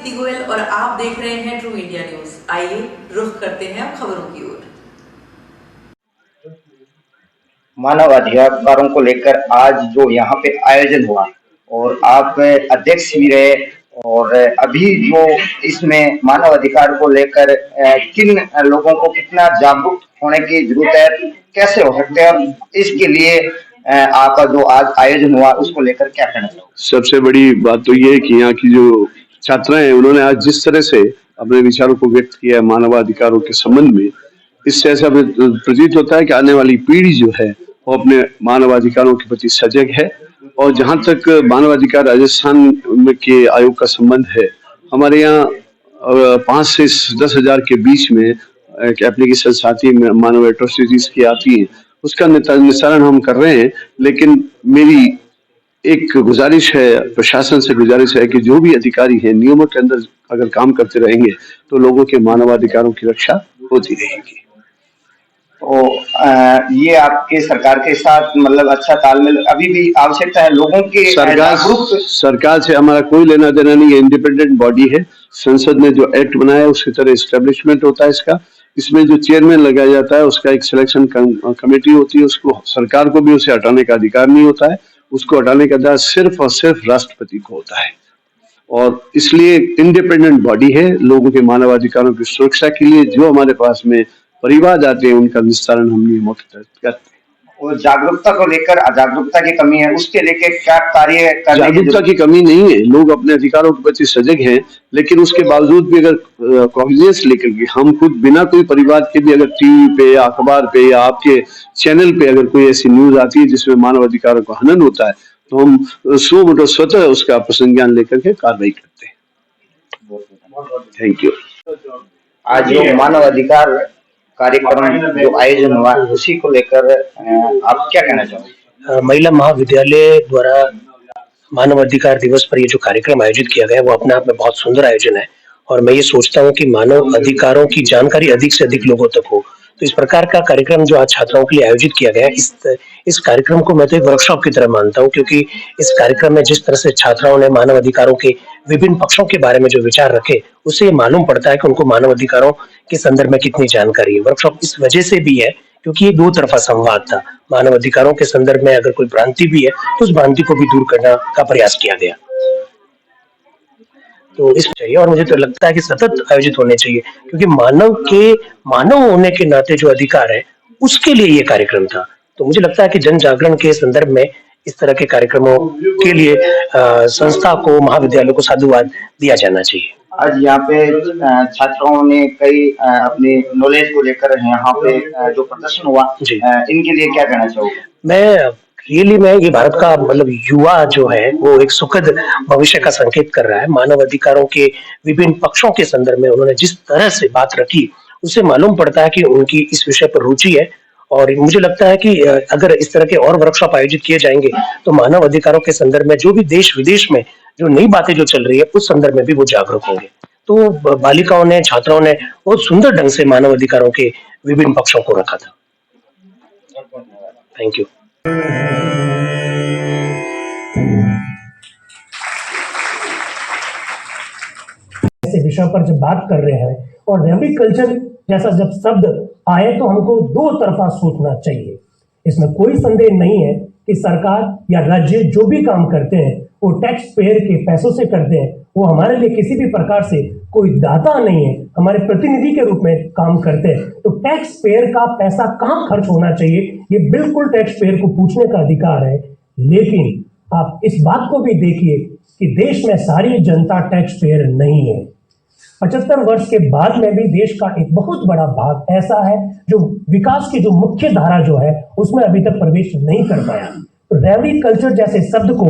दीप्ति गोयल और आप देख रहे हैं ट्रू इंडिया न्यूज। आइए रुख करते हैं अब खबरों की ओर। मानव अधिकारों को लेकर आज जो यहाँ पे आयोजन हुआ और आप अध्यक्ष भी रहे, और अभी जो इसमें मानव अधिकार को लेकर किन लोगों को कितना जागरूक होने की जरूरत है, कैसे हो सकते हैं, और इसके लिए आपका जो आज आयोजन हुआ उसको लेकर क्या कहना चाहोगे? सबसे बड़ी बात तो ये है कि यहाँ की जो छात्राएं हैं उन्होंने आज जिस तरह से अपने विचारों को व्यक्त किया है मानवाधिकारों के संबंध में, इससे ऐसा प्रतीत होता है कि आने वाली पीढ़ी जो है वो अपने मानवाधिकारों के प्रति सजग है। और जहाँ तक मानवाधिकार राजस्थान में के आयोग का संबंध है, हमारे यहाँ 5 से 10,000 के बीच में एक एप्लीकेशन आती है मानव एट्रोसिटीज की आती है, उसका निस्तारण हम कर रहे हैं। लेकिन मेरी एक गुजारिश है, प्रशासन से गुजारिश है कि जो भी अधिकारी हैं नियमों के अंदर अगर काम करते रहेंगे तो लोगों के मानवाधिकारों की रक्षा होती रहेगी। तो ये आपके सरकार के साथ मतलब अच्छा तालमेल अभी भी आवश्यकता है लोगों के सरकार से हमारा कोई लेना देना नहीं है। इंडिपेंडेंट बॉडी है, संसद ने जो एक्ट बनाया है उसकी तरह एस्टेब्लिशमेंट होता है इसका। इसमें जो चेयरमैन लगाया जाता है उसका एक सिलेक्शन कमेटी होती है, उसको सरकार को भी उसे हटाने का अधिकार नहीं होता है, उसको हटाने का अधिकार सिर्फ और सिर्फ राष्ट्रपति को होता है। और इसलिए इंडिपेंडेंट बॉडी है। लोगों के मानवाधिकारों की सुरक्षा के लिए जो हमारे पास में परिवाद आते हैं उनका निस्तारण हम नियमों के तहत करते हैं। और जागरूकता को लेकर अजागरूकता की कमी है, उसके लेकर क्या कार्य करने? जागरूकता की कमी नहीं है, लोग अपने अधिकारों के प्रति सजग हैं, लेकिन उसके बावजूद भी अगर कॉग्निजेंस लेकर के हम खुद बिना कोई परिवाद के भी अगर टीवी पे या अखबार पे या आपके चैनल पे अगर कोई ऐसी न्यूज आती है जिसमें मानव अधिकारों का हनन होता है तो हम स्वतः उसका प्रसंज्ञान लेकर के कार्रवाई करते हैं। Thank you. आज जो मानव अधिकार कार्यक्रम जो आयोजन हुआ उसी को लेकर आप क्या कहना चाहोगे? महिला महाविद्यालय द्वारा मानव अधिकार दिवस पर ये जो कार्यक्रम आयोजित किया गया है वो अपने आप में बहुत सुंदर आयोजन है, और मैं ये सोचता हूँ कि मानव अधिकारों की जानकारी अधिक से अधिक लोगों तक हो। तो इस प्रकार का कार्यक्रम जो आज छात्राओं के लिए आयोजित किया गया है, इस कार्यक्रम को मैं तो एक वर्कशॉप की तरह मानता हूँ, क्योंकि इस कार्यक्रम में जिस तरह से छात्राओं ने मानव अधिकारों के विभिन्न पक्षों के बारे में जो विचार रखे, उससे ये मालूम पड़ता है कि उनको मानव अधिकारों के संदर्भ में कितनी जानकारी है। वर्कशॉप इस वजह से भी है क्योंकि ये दो तरफा संवाद था। मानव अधिकारों के संदर्भ में अगर कोई भ्रांति भी है तो उस भ्रांति को भी दूर करने का प्रयास किया गया। तो इस चाहिए, और मुझे तो लगता है कि सतत आयोजित होने चाहिए, क्योंकि मानव होने के नाते जो अधिकार है उसके लिए ये कार्यक्रम था। तो मुझे लगता है कि जन जागरण के संदर्भ में इस तरह के कार्यक्रमों के लिए संस्था को, महाविद्यालय को साधुवाद दिया जाना चाहिए। आज यहाँ पे छात्राओं ने कई अपने नॉलेज को लेकर यहाँ पे जो प्रदर्शन हुआ, इनके लिए क्या कहना चाहोगे? मैं ये भारत का मतलब युवा जो है वो एक सुखद भविष्य का संकेत कर रहा है। मानव अधिकारों के विभिन्न पक्षों के संदर्भ में उन्होंने जिस तरह से बात रखी उससे मालूम पड़ता है कि उनकी इस विषय पर रुचि है, और मुझे लगता है कि अगर इस तरह के और वर्कशॉप आयोजित किए जाएंगे तो मानव अधिकारों के संदर्भ में जो भी देश विदेश में जो नई बातें जो चल रही है उस संदर्भ में भी वो जागरूक होंगे। तो बालिकाओं ने, छात्राओं ने बहुत सुंदर ढंग से मानव अधिकारों के विभिन्न पक्षों को रखा था। Thank you. ऐसे विषय पर जब बात कर रहे हैं और रैवी कल्चर जैसा जब शब्द आए तो हमको दो तरफा सोचना चाहिए। इसमें कोई संदेह नहीं है कि सरकार या राज्य जो भी काम करते हैं वो टैक्स पेयर के पैसों से करते हैं। वो हमारे लिए किसी भी प्रकार से कोई दाता नहीं है, हमारे प्रतिनिधि के रूप में काम करते हैं। तो टैक्स पेयर का पैसा कहाँ खर्च होना चाहिए ये बिल्कुल टैक्स पेयर को पूछने का अधिकार है। लेकिन आप इस बात को भी देखिए कि देश में सारी जनता टैक्स पेयर नहीं है। 75 वर्ष के बाद में भी देश का एक बहुत बड़ा भाग ऐसा है जो विकास की जो मुख्य धारा जो है उसमें अभी तक प्रवेश नहीं कर पाया। तो रैवी कल्चर जैसे शब्द को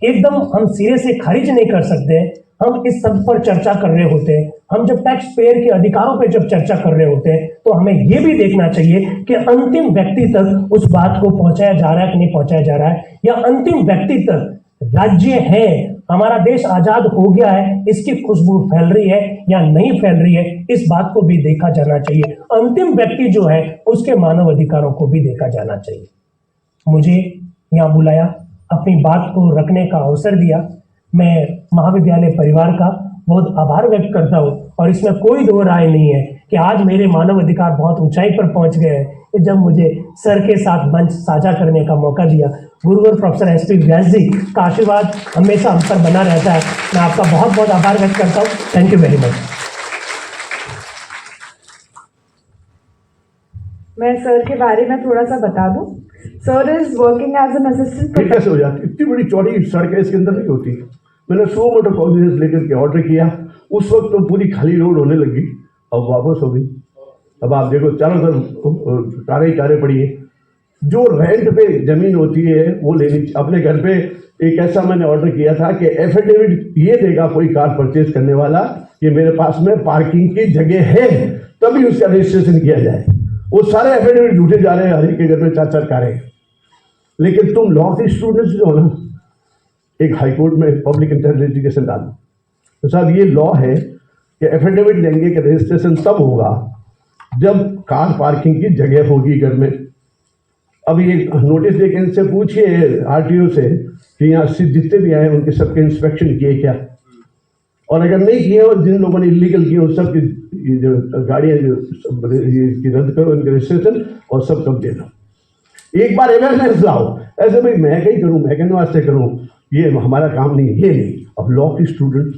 एकदम हम सिरे से खारिज नहीं कर सकते। हम इस शब्द पर चर्चा कर रहे होते हैं, हम जब टैक्स पेयर के अधिकारों पर जब चर्चा कर रहे होते हैं तो हमें यह भी देखना चाहिए कि अंतिम व्यक्ति तक उस बात को पहुंचाया जा रहा है कि नहीं पहुंचाया जा रहा है, या अंतिम व्यक्ति तक राज्य है, हमारा देश आजाद हो गया है, इसकी खुशबू फैल रही है या नहीं फैल रही है, इस बात को भी देखा जाना चाहिए। अंतिम व्यक्ति जो है उसके मानव अधिकारों को भी देखा जाना चाहिए। मुझे यहाँ बुलाया, अपनी बात को रखने का अवसर दिया। मैं महाविद्यालय परिवार का बहुत आभार व्यक्त करता हूँ और इसमें कोई दो राय नहीं है कि आज मेरे मानव अधिकार बहुत ऊंचाई पर पहुंच गए हैं कि जब मुझे सर के साथ मंच साझा करने का मौका दिया। गुरुवर प्रोफेसर एस.पी. व्यास जी का आशीर्वाद हमेशा हम पर बना रहता है। मैं आपका बहुत बहुत आभार व्यक्त करता हूँ। Thank you very much. मैं सर के बारे में थोड़ा सा बता दूं। Sir is working as an assistant. ये कैसे हो जाती? इतनी बड़ी चौड़ी सड़क इसके अंदर नहीं होती। मैंने 100 मोटर कॉग्निजेंस लेकर के ऑर्डर किया, उस वक्त तो पूरी खाली रोड होने लगी, अब वापस हो गई। अब आप देखो चारों तरफ कारें ही कारें पड़ी है। जो रेंट पे जमीन होती है वो लेनी। अपने घर पे एक ऐसा मैंने ऑर्डर किया था कि एफिडेविट ये देगा कोई कार परचेज करने वाला कि मेरे पास में पार्किंग की जगह है, तभी उसका रजिस्ट्रेशन किया जाए। वो सारे एफिडेविट झूठे जा रहे हैं, हर एक के घर में 4-4 कारें। लेकिन तुम लॉ के स्टूडेंट्स जो हो ना, एक हाई कोर्ट में पब्लिक इंटरेस्ट लिटिगेशन डालो तो साहब ये लॉ है कि एफिडेविट देंगे कि रजिस्ट्रेशन तब होगा जब कार पार्किंग की जगह होगी घर में। अब ये नोटिस देके इनसे पूछिए आरटीओ से कि यहाँ से जितने भी आए उनके सबके इंस्पेक्शन किए क्या, और अगर नहीं किए और जिन लोगों ने इलीगल किए उन सबकी जो गाड़ियाँ जो रद्द करो, इनके रजिस्ट्रेशन और सब कब देना। एक बार अवेयरनेस लाओ। ऐसे भाई मैं कहीं करूँ, मैं कहने वास्ते करूँ, ये हमारा काम नहीं, ये नहीं। अब लॉ के स्टूडेंट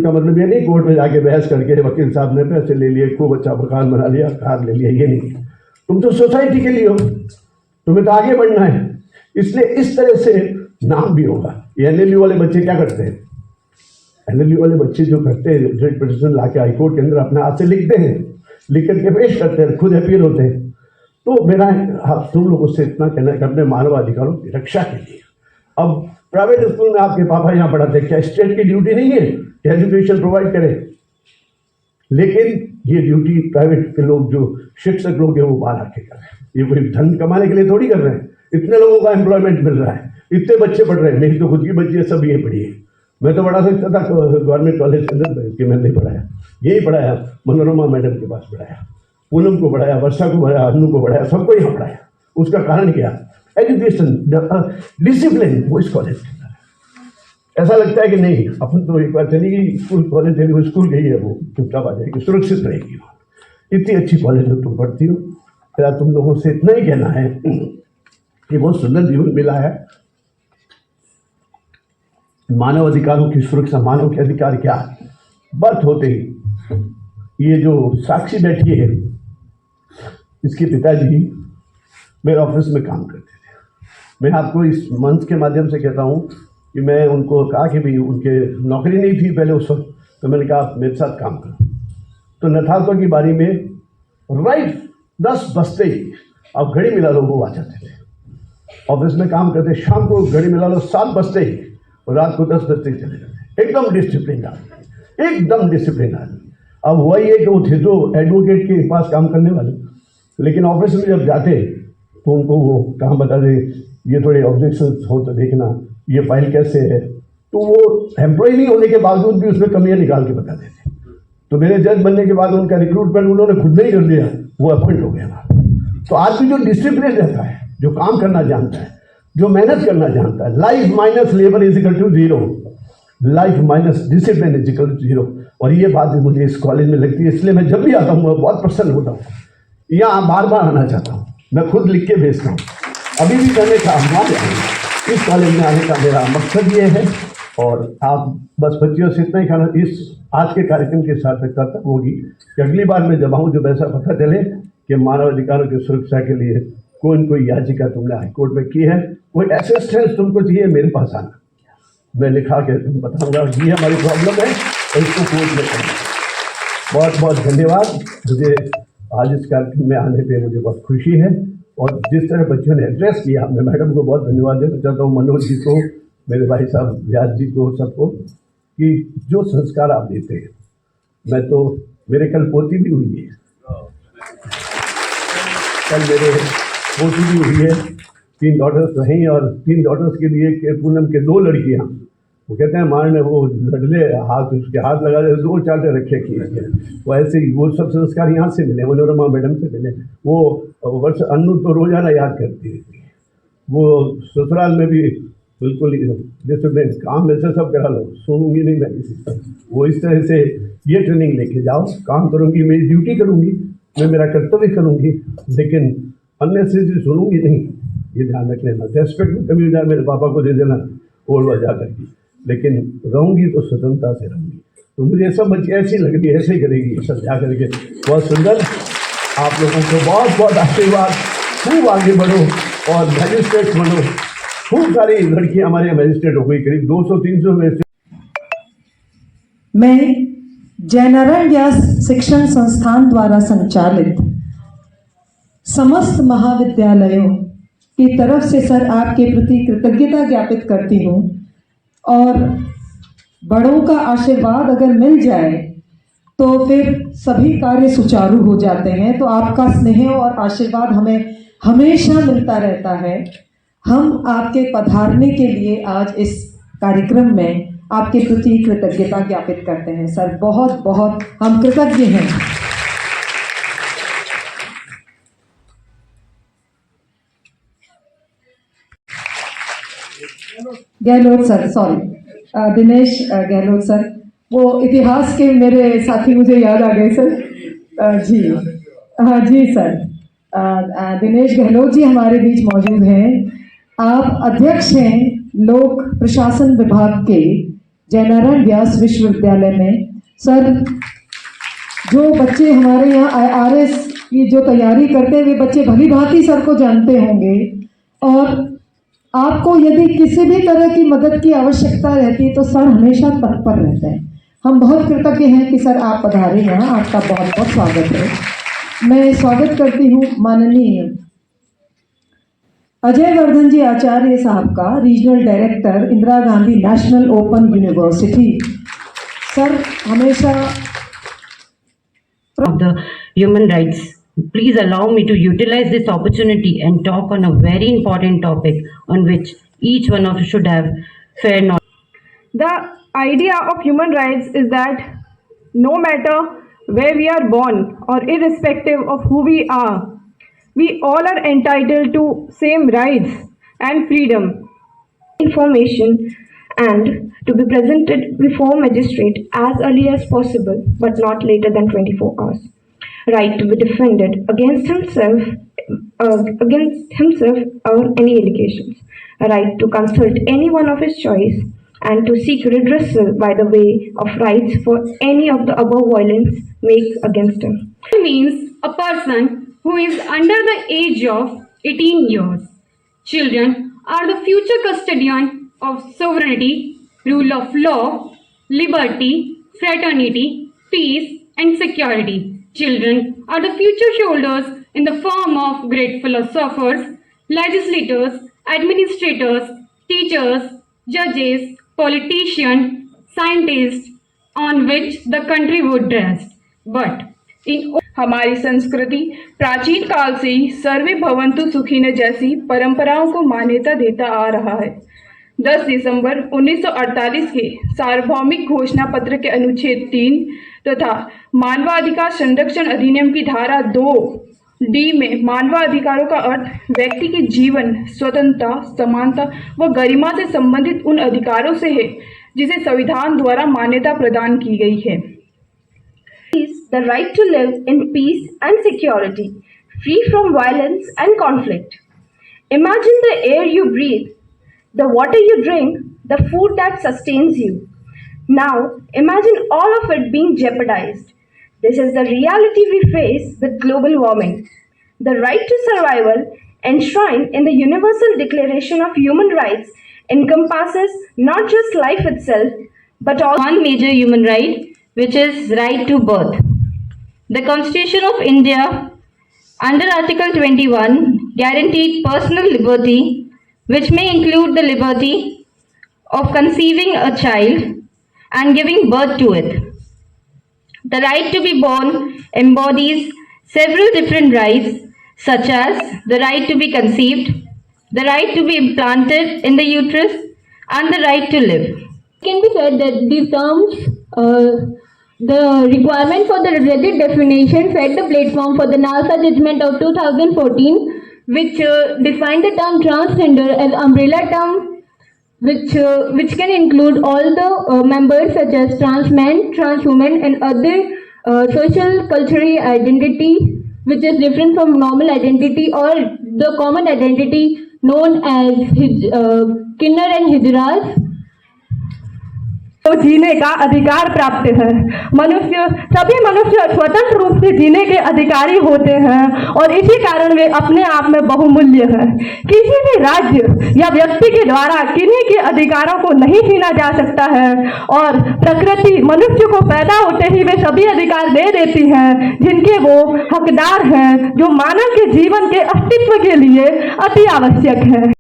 का मतलब ये नहीं कोर्ट में जाके बहस करके वकील साहब ने पैसे ले लिए, खूब अच्छा मकान बना लिया, कार ले लिया, ये नहीं। तुम तो सोसाइटी के लिए हो, तुम्हें तो आगे बढ़ना है। इसलिए इस तरह से नाम भी होगा। ये एनएलयू वाले बच्चे क्या करते हैं? एनएलयू वाले बच्चे जो करते हैं, रिट पिटीशन ला के हाईकोर्ट के अंदर अपने हाथ से लिखते हैं, लिख करके पेश करते हैं, खुद अपील होते हैं। तो मेरा तुम लोगों से इतना कहना है कि अपने मानवाधिकारों की रक्षा के लिए, अब प्राइवेट स्कूल में आपके पापा यहाँ पढ़ाते, क्या स्टेट की ड्यूटी नहीं है कि एजुकेशन प्रोवाइड करें? लेकिन ये ड्यूटी प्राइवेट के लोग जो शिक्षक लोग हैं वो बाहर आके कर रहे हैं। ये कोई धन कमाने के लिए थोड़ी कर रहे हैं। इतने लोगों का एम्प्लॉयमेंट मिल रहा है, इतने बच्चे पढ़ रहे हैं। मेरी तो खुद की बच्ची है, सब ये पढ़ी है। मैं तो पढ़ा सकता था गवर्नमेंट कॉलेज के अंदर, कि मैं नहीं पढ़ाया। यही पढ़ाया, मनोरमा मैडम के पास पढ़ाया, पूनम को पढ़ाया, वर्षा को पढ़ाया, अनु को पढ़ाया, सबको यहाँ पढ़ाया। उसका कारण क्या? एजुकेशन, डिसिप्लिन वो इस कॉलेज के अंदर है। ऐसा लगता है कि नहीं, अपन तो एक बार चली गई स्कूल, कॉलेज चली, वो स्कूल गई है, वो चुपचाप आ जाएगी, सुरक्षित रहेगी। इतनी अच्छी कॉलेज में तुम पढ़ती हो। मेरा तुम लोगों से इतना ही कहना है कि बहुत सुंदर जीवन मिला है। मानव अधिकारों की सुरक्षा, मानव के अधिकार क्या है? बर्थ होते ही ये जो साक्षी बैठी है, इसके पिताजी मेरे ऑफिस में काम करते थे। मैं आपको इस मंच के माध्यम से कहता हूँ कि मैं उनको कहा कि भाई उनके नौकरी नहीं थी पहले उस वक्त, तो मैंने कहा आप मेरे साथ काम करो। तो नथातों की बारी में राइट 10 बजते ही, अब घड़ी मिला लो, वो आ जाते थे ऑफिस में काम करते। शाम को घड़ी मिला लो 7 बजते ही, और रात को 10 बजते ही चले जाते। एकदम डिसिप्लिन आदमी, एकदम डिसिप्लिन आदमी। अब वही है कि वो थे तो एडवोकेट के पास काम करने वाले, लेकिन ऑफिस में जब जाते तो उनको वो कहाँ बता दे, ये थोड़े ऑब्जेक्शन हो तो देखना, ये फाइल कैसे है। तो वो एम्प्लॉय नहीं होने के बावजूद भी उसमें कमियां निकाल के बता देते। तो मेरे जज बनने के बाद उनका रिक्रूटमेंट उन्होंने खुद नहीं कर दिया, वो अपॉइंट हो गया। तो आदमी जो डिसिप्लिन रहता है, जो काम करना जानता है, जो मेहनत करना जानता है, life minus labour is equal to 0, life minus discipline is equal to 0। और ये बात मुझे इस कॉलेज में लगती है, इसलिए मैं जब भी आता हूँ मैं बहुत प्रसन्न होता हूँ। यहाँ बार बार आना चाहता हूँ, मैं खुद लिख के भेजता हूँ। अभी भी कहने का इस कॉलेज में आने का मेरा मकसद ये है। और आप बस बच्चियों से इतना ही कहना, इस आज के कार्यक्रम के सार्थकता तक होगी कि अगली बार मैं जब आऊँ जब ऐसा पता चले कि मानव अधिकारों की सुरक्षा के लिए कोई न कोई याचिका तुमने हाईकोर्ट में की है, कोई असिस्टेंस तुमको चाहिए, मेरे पास आना, मैं लिखा के तुम बताऊँगा ये हमारी प्रॉब्लम है और इसको कोर्ट में करना। बहुत बहुत धन्यवाद। मुझे आज इस कार्यक्रम में आने पे मुझे बहुत खुशी है। और जिस तरह बच्चों ने एड्रेस किया, मैं मैडम को बहुत धन्यवाद देना चाहता हूँ, मनोज जी को, मेरे भाई साहब व्यास जी को, सबको, कि जो संस्कार आप देते हैं। मैं तो, मेरे कल पोती भी हुई है, कल मेरे पोती भी हुई है, 3 डॉटर्स रहीं, और 3 डॉटर्स के लिए पूनम के 2 लड़कियाँ, वो कहते हैं माँ ने वो लड़ले हाथ, उसके हाथ लगा दे, 2 चाटे रखे किए। वो ऐसे ही वो सब संस्कार यहाँ से मिले, मनोरमा मैडम से मिले। वो वर्ष अनु तो रोजाना याद करती है, वो ससुराल में भी बिल्कुल ही जैसे मैं काम वैसे सब करा लो, सुनूंगी नहीं मैं किसी से। वो इस तरह से ये ट्रेनिंग लेके जाओ, काम करूंगी, मेरी ड्यूटी करूंगी, मैं मेरा कर्तव्य करूंगी, लेकिन अन्य से सुनूंगी नहीं, ये ध्यान रख लेना। रेस्पेक्ट में कमी हो जाए मेरे पापा को दे देना और वजह करके, लेकिन रहूंगी तो स्वतंत्रता से रहूंगी। तो मुझे सब बच्ची ऐसी लग रही है, ऐसे ही करेगी सब जा करके। बहुत सुंदर, आप लोगों को बहुत बहुत आशीर्वाद, खूब आगे बढ़ो और मैजिस्ट्रेट बनो। खूब सारी लड़कियां हमारे मैजिस्ट्रेट हो गई, करीब 200-300 में से। मैं जयनारायण व्यास शिक्षण संस्थान द्वारा संचालित समस्त महाविद्यालयों की तरफ से सर आपके प्रति कृतज्ञता ज्ञापित करती हूँ। और बड़ों का आशीर्वाद अगर मिल जाए तो फिर सभी कार्य सुचारू हो जाते हैं। तो आपका स्नेह और आशीर्वाद हमें हमेशा मिलता रहता है। हम आपके पधारने के लिए आज इस कार्यक्रम में आपके प्रति कृतज्ञता ज्ञापित करते हैं। सर बहुत बहुत हम कृतज्ञ हैं। Gehlot sir, sorry Dinesh Gehlot sir, वो इतिहास के मेरे साथी मुझे याद आ गए सर। जी हाँ जी सर, दिनेश गहलोत जी हमारे बीच मौजूद हैं। आप अध्यक्ष हैं लोक प्रशासन विभाग के जयनारायण व्यास विश्वविद्यालय में। सर जो बच्चे हमारे यहाँ IRS की जो तैयारी करते हैं वे बच्चे भली भांति सर को जानते होंगे, और आपको यदि किसी भी तरह की मदद की आवश्यकता रहती तो सर हमेशा तत्पर रहते हैं। हम बहुत कृतज्ञ हैं कि सर आप पधारे यहाँ, आपका बहुत बहुत स्वागत है। मैं स्वागत करती हूँ माननीय अजय वर्धन जी आचार्य साहब का, regional director Indira Gandhi national open university. Sir हमेशा of the human rights. Please allow me to utilize this opportunity and talk on a very important topic on which each one of us should have fair knowledge. The idea of human rights is that no matter where we are born or irrespective of who we are, we all are entitled to same rights and freedom. Information and to be presented before magistrate as early as possible, but not later than 24 hours. Right to be defended against himself or any allegations. A right to consult anyone of his choice and to seek redressal by the way of rights for any of the above violence made against him. It means a person who is under the age of 18 years. Children are the future custodian of sovereignty, rule of law, liberty, fraternity, peace, and security. Children are the future shoulders in the form of great philosophers, legislators, administrators, teachers, judges, politicians, scientists, on which the country would rest. But in हमारी संस्कृति प्राचीन काल से ही सर्वे भवन्तु सुखिनः जैसी परंपराओं को मान्यता देता आ रहा है। 10 दिसंबर 1948 के सार्वभौमिक घोषणा पत्र के अनुच्छेद 3 तथा मानवाधिकार संरक्षण अधिनियम की धारा 2D में मानवाधिकारों का अर्थ व्यक्ति के जीवन, स्वतंत्रता, समानता व गरिमा से संबंधित उन अधिकारों से है जिसे संविधान द्वारा मान्यता प्रदान की गई है। The right to live in peace and security, free from violence and conflict. Imagine the air you breathe, the water you drink, the food that sustains you. Now, imagine all of it being jeopardized. This is the reality we face with global warming. The right to survival, enshrined in the Universal Declaration of Human Rights, encompasses not just life itself, but also One major human right, which is right to birth. The Constitution of India, under Article 21, guaranteed personal liberty, which may include the liberty of conceiving a child and giving birth to it. The right to be born embodies several different rights, such as the right to be conceived, the right to be implanted in the uterus, and the right to live. it can be said that these terms, the requirement for the ready definition set the platform for the NALSA judgment of 2014, which defined the term transgender as umbrella term which can include all the members such as trans men, trans women, and other social cultural identity which is different from normal identity or the common identity known as Kinnar and Hijras. तो जीने का अधिकार प्राप्त है। सभी मनुष्य स्वतंत्र रूप से जीने के अधिकारी होते हैं और इसी कारण वे अपने आप में बहुमूल्य हैं। किसी भी राज्य या व्यक्ति के द्वारा किन्हीं के अधिकारों को नहीं छीना जा सकता है और प्रकृति मनुष्य को पैदा होते ही वे सभी अधिकार दे देती है जिनके वो हकदार हैं, जो मानव के जीवन के अस्तित्व के लिए अति आवश्यक है।